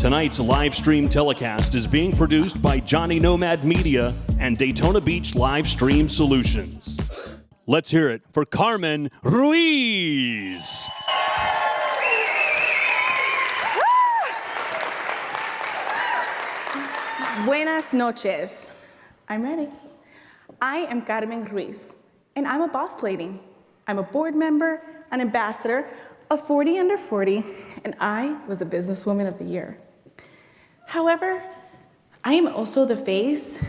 Tonight's live stream telecast is being produced by Johnny Nomad Media and Daytona Beach Live Stream Solutions. Let's hear it for Carmen Ruiz. Buenas noches. I'm ready. I am Carmen Ruiz, and I'm a boss lady. I'm a board member, an ambassador, a 40 under 40, and I was a businesswoman of the year. However, I am also the face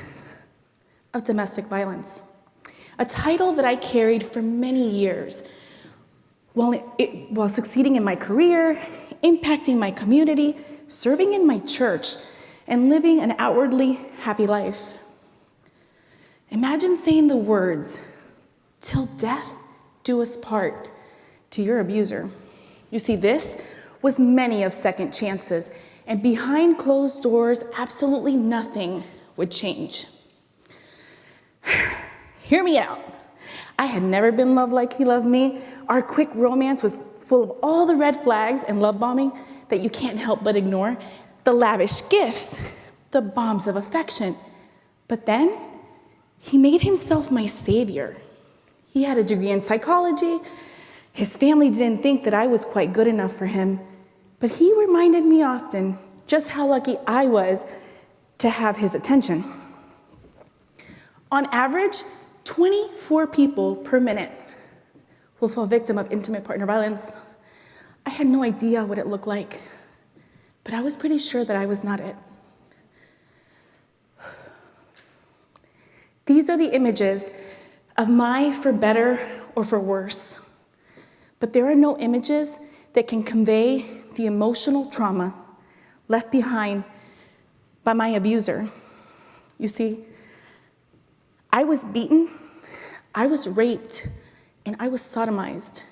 of domestic violence, a title that I carried for many years while succeeding in my career, impacting my community, serving in my church, and living an outwardly happy life. Imagine saying the words, "Till death do us part," to your abuser. You see, this was many of second chances, and behind closed doors, absolutely nothing would change. Hear me out. I had never been loved like he loved me. Our quick romance was full of all the red flags and love bombing that you can't help but ignore, the lavish gifts, the bombs of affection. But then, he made himself my savior. He had a degree in psychology. His family didn't think that I was quite good enough for him, but he reminded me often just how lucky I was to have his attention. On average, 24 people per minute will fall victim of intimate partner violence. I had no idea what it looked like, but I was pretty sure that I was not it. These are the images of my for better or for worse. But there are no images that can convey the emotional trauma left behind by my abuser. You see, I was beaten, I was raped, and I was sodomized.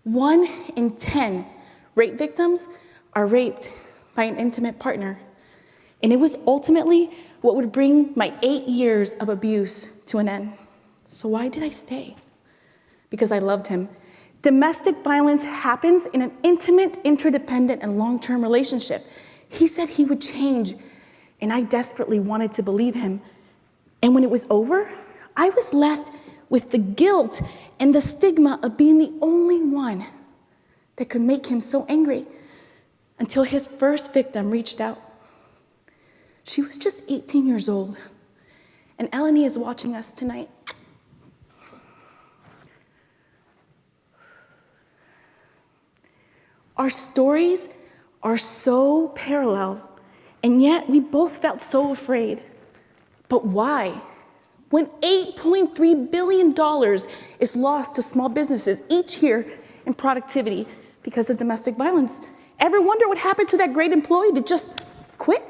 1 in 10 rape victims are raped by an intimate partner. And it was ultimately what would bring my 8 years of abuse to an end. So why did I stay? Because I loved him. Domestic violence happens in an intimate, interdependent, and long-term relationship. He said he would change, and I desperately wanted to believe him. And when it was over, I was left with the guilt and the stigma of being the only one that could make him so angry, until his first victim reached out. She was just 18 years old, and Eleni is watching us tonight. Our stories are so parallel, and yet we both felt so afraid. But why? When $8.3 billion is lost to small businesses each year in productivity because of domestic violence, ever wonder what happened to that great employee that just quit?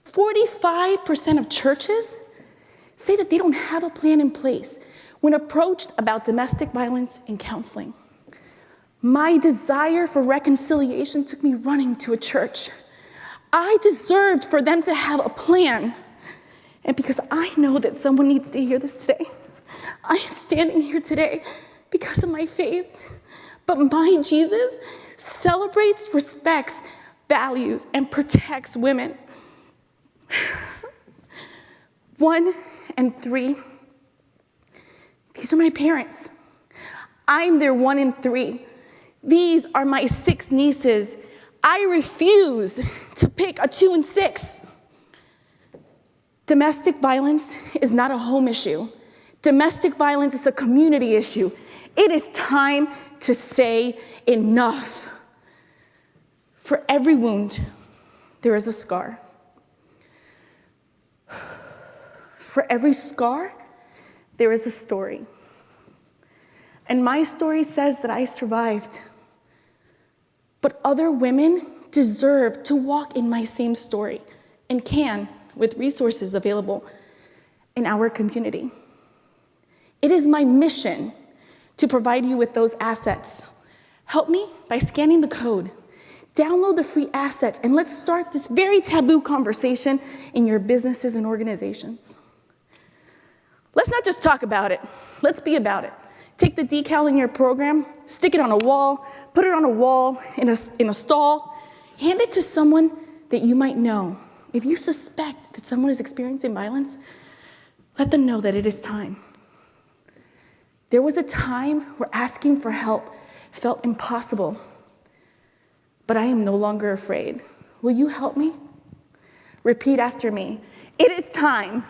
45% of churches say that they don't have a plan in place when approached about domestic violence in counseling. My desire for reconciliation took me running to a church. I deserved for them to have a plan. And because I know that someone needs to hear this today, I am standing here today because of my faith. But my Jesus celebrates, respects, values, and protects women. 1 and 3. These are my parents. I'm their 1 and 3. These are my 6 nieces. I refuse to pick a 2 and 6. Domestic violence is not a home issue. Domestic violence is a community issue. It is time to say enough. For every wound, there is a scar. For every scar, there is a story. And my story says that I survived. But other women deserve to walk in my same story and can, with resources available in our community. It is my mission to provide you with those assets. Help me by scanning the code. Download the free assets, and let's start this very taboo conversation in your businesses and organizations. Let's not just talk about it. Let's be about it. Take the decal in your program, stick it on a wall, put it on a wall in a stall. Hand it to someone that you might know. If you suspect that someone is experiencing violence, let them know that it is time. There was a time where asking for help felt impossible, but I am no longer afraid. Will you help me? Repeat after me. It is time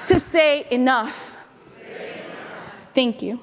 to say enough. Thank you.